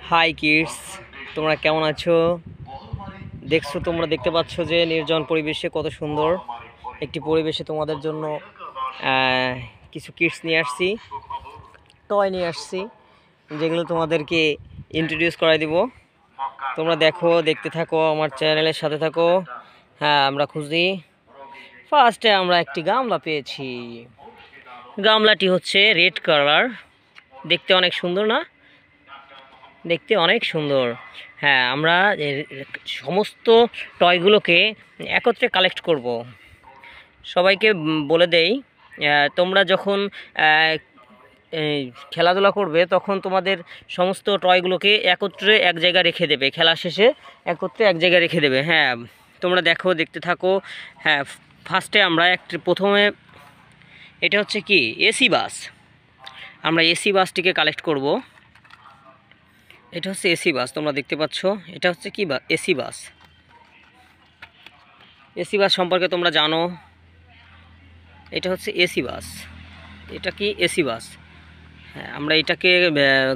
High kids, তোমরা কেমন আছো? তোমরা দেখতে পাচ্ছ যে নির্জন পরিবেশে কত সুন্দর একটি পরিবেশে তোমাদের জন্য কিছু কিডস নিয়ে আসছি, টয় নিয়ে আসছি, যেগুলো তোমাদেরকে ইন্ট্রোডিউস করাই দিব। তোমরা দেখতে থাকো, আমার চ্যানেলের সাথে থাকো। হ্যাঁ, আমরা খুঁজি। ফার্স্টে আমরা একটি গামলা পেয়েছি। গামলাটি হচ্ছে রেড কালার, দেখতে অনেক সুন্দর না? দেখতে অনেক সুন্দর। হ্যাঁ, আমরা সমস্ত টয়গুলোকে একত্রে কালেক্ট করব। সবাইকে বলে দেই, তোমরা যখন খেলাধুলা করবে তখন তোমাদের সমস্ত টয়গুলোকে একত্রে এক জায়গায় রেখে দেবে, খেলা শেষে একত্রে এক জায়গায় রেখে দেবে। হ্যাঁ, তোমরা দেখতে থাকো। হ্যাঁ, ফার্স্টে আমরা প্রথমে এটা হচ্ছে কি এসি বাস। আমরা এসি বাসটিকে কালেক্ট করব। এটা হচ্ছে এসি বাস, তোমরা দেখতে পাচ্ছ। এটা হচ্ছে কি এসি বাস। এসি বাস সম্পর্কে তোমরা জানো। এটা হচ্ছে এসি বাস। এটা কি এসি বাস। হ্যাঁ, আমরা এটাকে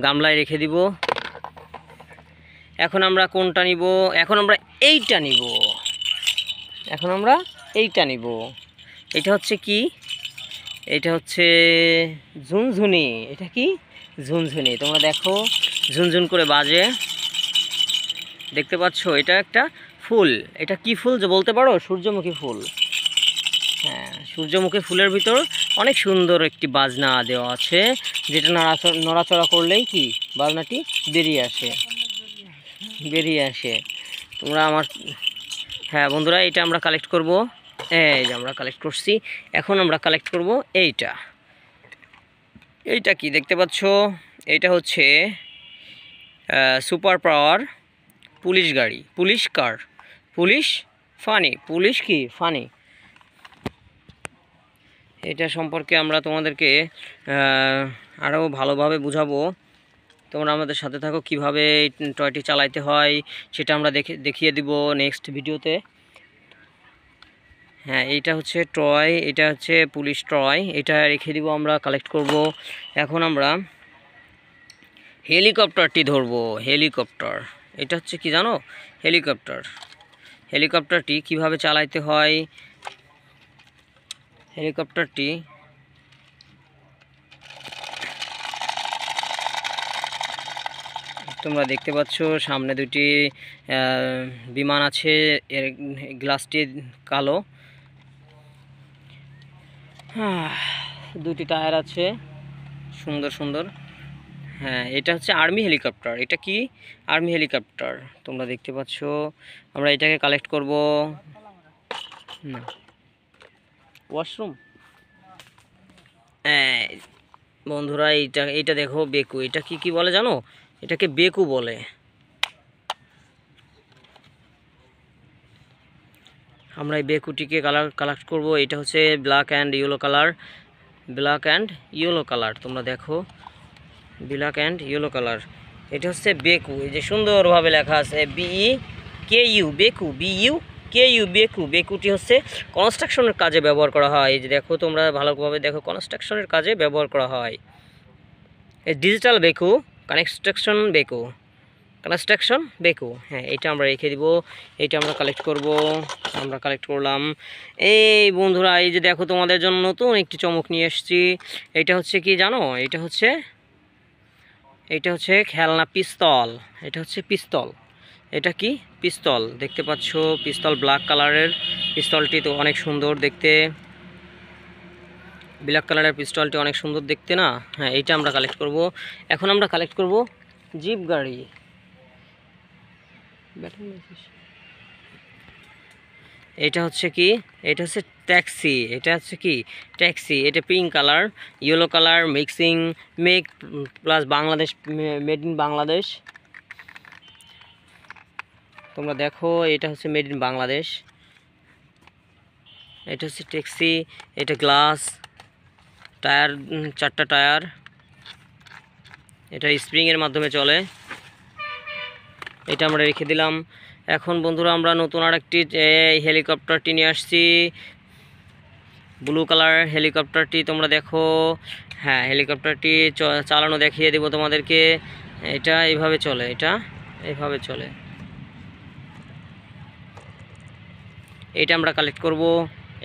গামলায় রেখে দিব। এখন আমরা কোনটা নিব? এখন আমরা এইটা নিব। এটা হচ্ছে কি? এটা হচ্ছে ঝুনঝুনি। এটা কি ঝুনঝুনি। তোমরা দেখো, ঝুনঝুন করে বাজে, দেখতে পাচ্ছ। এটা একটা ফুল। এটা কি ফুল যে বলতে পারো? সূর্যমুখী ফুল। হ্যাঁ, সূর্যমুখী ফুলের ভিতর অনেক সুন্দর একটি বাজনা দেওয়া আছে, যেটা নড়াচড়া করলেই কি বাজনাটি বেরিয়ে আসে। তোমরা হ্যাঁ বন্ধুরা, এটা আমরা কালেক্ট করব। এই যে আমরা কালেক্ট করছি। এখন আমরা কালেক্ট করব এইটা কি দেখতে পাচ্ছ? এইটা হচ্ছে সুপার পাওয়ার পুলিশ গাড়ি, পুলিশ কার, পুলিশ ফানি। এটা সম্পর্কে আমরা তোমাদেরকে আরও ভালোভাবে বুঝাবো। তোমরা আমাদের সাথে থাকো। কিভাবে এই টয়টি চালাইতে হয় সেটা আমরা দেখিয়ে দিব নেক্সট ভিডিওতে। হ্যাঁ, এইটা হচ্ছে টয়, এটা হচ্ছে পুলিশ টয়। এটা রেখে দিব, আমরা কালেক্ট করব। এখন আমরা হেলিকপ্টারটি ধরবো। হেলিকপ্টার, এটা হচ্ছে কি জানো? হেলিকপ্টারটি কিভাবে চালাইতে হয়। হেলিকপ্টারটি তোমরা দেখতে পাচ্ছ, সামনে দুটি বিমান আছে। এর গ্লাসটি কালো। দুটি টায়ার আছে, সুন্দর সুন্দর। হ্যাঁ, এটা হচ্ছে আর্মি হেলিকপ্টার। এটা কি আর্মি হেলিকপ্টার, তোমরা দেখতে পাচ্ছ। আমরা এটাকে কালেক্ট করব। ওয়াশরুম। বন্ধুরা, এইটা দেখো, বেকু। এটা কি বলে জানো? এটাকে বেকু বলে। আমরা এই বেকুটিকে কালেক্ট করব। এটা হচ্ছে ব্ল্যাক অ্যান্ড ইয়েলো কালার। তোমরা দেখো, ব্ল্যাক অ্যান্ড ইয়েলো কালার। এটা হচ্ছে বেকু। এই যে সুন্দরভাবে লেখা আছে BEKU, বেকু, BUKU, বেকু। বেকুটি হচ্ছে কনস্ট্রাকশনের কাজে ব্যবহার করা হয়। এই যে দেখো, তোমরা ভালোভাবে দেখো, কনস্ট্রাকশনের কাজে ব্যবহার করা হয়। এই ডিজিটাল বেকু, কনস্ট্রাকশন বেকু। হ্যাঁ, এটা আমরা রেখে দিব। এটা আমরা কালেক্ট করব। আমরা কালেক্ট করলাম। এই বন্ধুরা, এই যে দেখো, তোমাদের জন্য নতুন একটি চমক নিয়ে এসেছি। এটা হচ্ছে কি জানো? এটা হচ্ছে খেলনা পিস্তল। এটা হচ্ছে পিস্তল। এটা কি পিস্তল, দেখতে পাচ্ছ। পিস্তল ব্ল্যাক কালারের। পিস্তলটি তো অনেক সুন্দর দেখতে। ব্ল্যাক কালারের পিস্তলটি অনেক সুন্দর দেখতে না? হ্যাঁ, এইটা আমরা কালেক্ট করব। এখন আমরা কালেক্ট করব জিপ গাড়ি। এটা হচ্ছে কি? এটা হচ্ছে ট্যাক্সি। এটা pink colour, yellow colour mixing, plus Bangladesh, made in Bangladesh. তোমরা দেখো, এটা হচ্ছে মেড ইন বাংলাদেশ। এটা হচ্ছে ট্যাক্সি। এটা গ্লাস, টায়ার, 4টা টায়ার। এটা স্প্রিংয়ের মাধ্যমে চলে। এটা আমরা রেখে দিলাম। এখন বন্ধুরা, আমরা নতুন আরেকটি হেলিকপ্টারটি নিয়ে আসছি, ব্লু কালার হেলিকপ্টারটি। তোমরা দেখো। হ্যাঁ, হেলিকপ্টারটি চালানো দেখিয়ে দেব তোমাদেরকে। এটা এইভাবে চলে, এটা এইভাবে চলে। এটা আমরা কালেক্ট করব।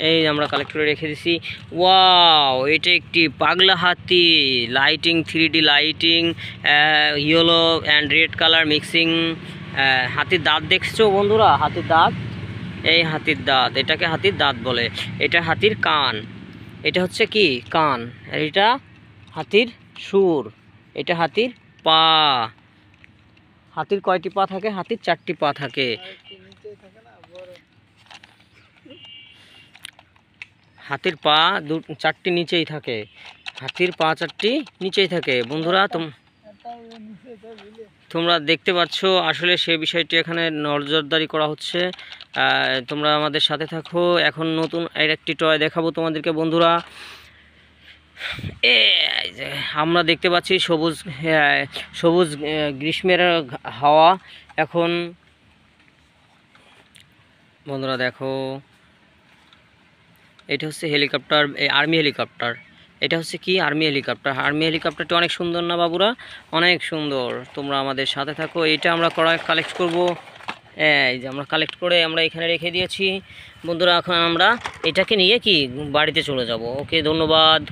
এই আমরা কালেক্ট করে রেখে দিছি। ওয়াও, এটা একটি পাগলা হাতি, lighting 3D lighting, yellow and red colour mixing. হাতির দাঁত দেখছো বন্ধুরা? হাতির দাঁত, এই হাতির দাঁত, এটাকে হাতির দাঁত বলে। এটা হাতির কান, এটা হচ্ছে কি কান। আর এটা হাতির সুর, এটা হাতির পা। হাতির কয়টি পা থাকে? হাতির 4টি পা থাকে। হাতির পা 4টি নিচেই থাকে, হাতির পা 4টি নিচেই থাকে। বন্ধুরা তোমরা দেখতে পাচ্ছ, আসলে সে বিষয়টি এখানে নজরদারি করা হচ্ছে। তোমরা আমাদের সাথে থাকো। এখন নতুন আরেকটি টয় দেখাবো তোমাদেরকে বন্ধুরা। আমরা দেখতে পাচ্ছি সবুজ সবুজ গ্রীষ্মের হাওয়া। এখন বন্ধুরা দেখো, এটা হচ্ছে হেলিকপ্টার, আর্মি হেলিকপ্টার। এটা হচ্ছে কি আর্মি হেলিকপ্টার। আর্মি হেলিকপ্টারটা অনেক সুন্দর না বাবুরা? অনেক সুন্দর। তোমরা আমাদের সাথে থাকো। এটা আমরা কালেক্ট করব। এই যে আমরা কালেক্ট করে আমরা এখানে রেখে দিয়েছি বন্ধুরা। এখন আমরা এটাকে নিয়ে কি বাড়িতে চলে যাব। ওকে, ধন্যবাদ।